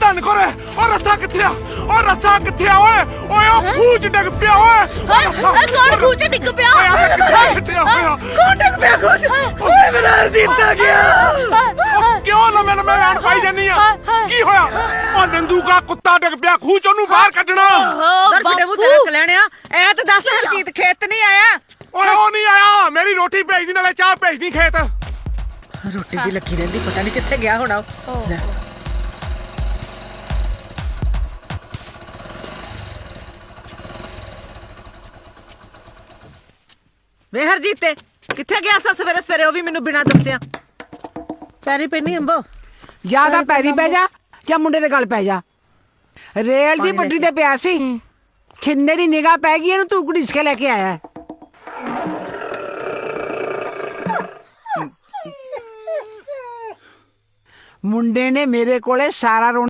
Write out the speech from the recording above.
धन करे और रस्सा किथे आ और रस्सा किथे आ ओए ओए ओ खूह च डिग पिया ओए कौन खूह च डिग पिया कौन डिग पिया खूह च ओए मेरा हरजीत आ गया क्यों लमे लमे वैन पाई जानी आ की होया ओ नंदू का कुत्ता डिग पिया खूह च ओनू बाहर कढना दर फिटे मुंह तेरा कलैणिया ऐ ते दस हरजीत खेत नहीं आया ओए ओ नहीं आया मेरी रोटी भेज दी नाले चाह भेज दी खेत रोटी दी लगी रहिंदी पता नहीं किथे गया होना ले वे हरजीते किथे गया सा सवेरे सवेरे ओ भी मैनू बिना दस्सिया पैरी पैनी अंबो ज्यादा पैरी पै जा या मुंडे दे गल पै जा रेल दी पटरी ते पिया सी छिन्ने दी निगाह पै गई तू घड़ीस के लेके आया मुंडे ने मेरे कोले सारा रोना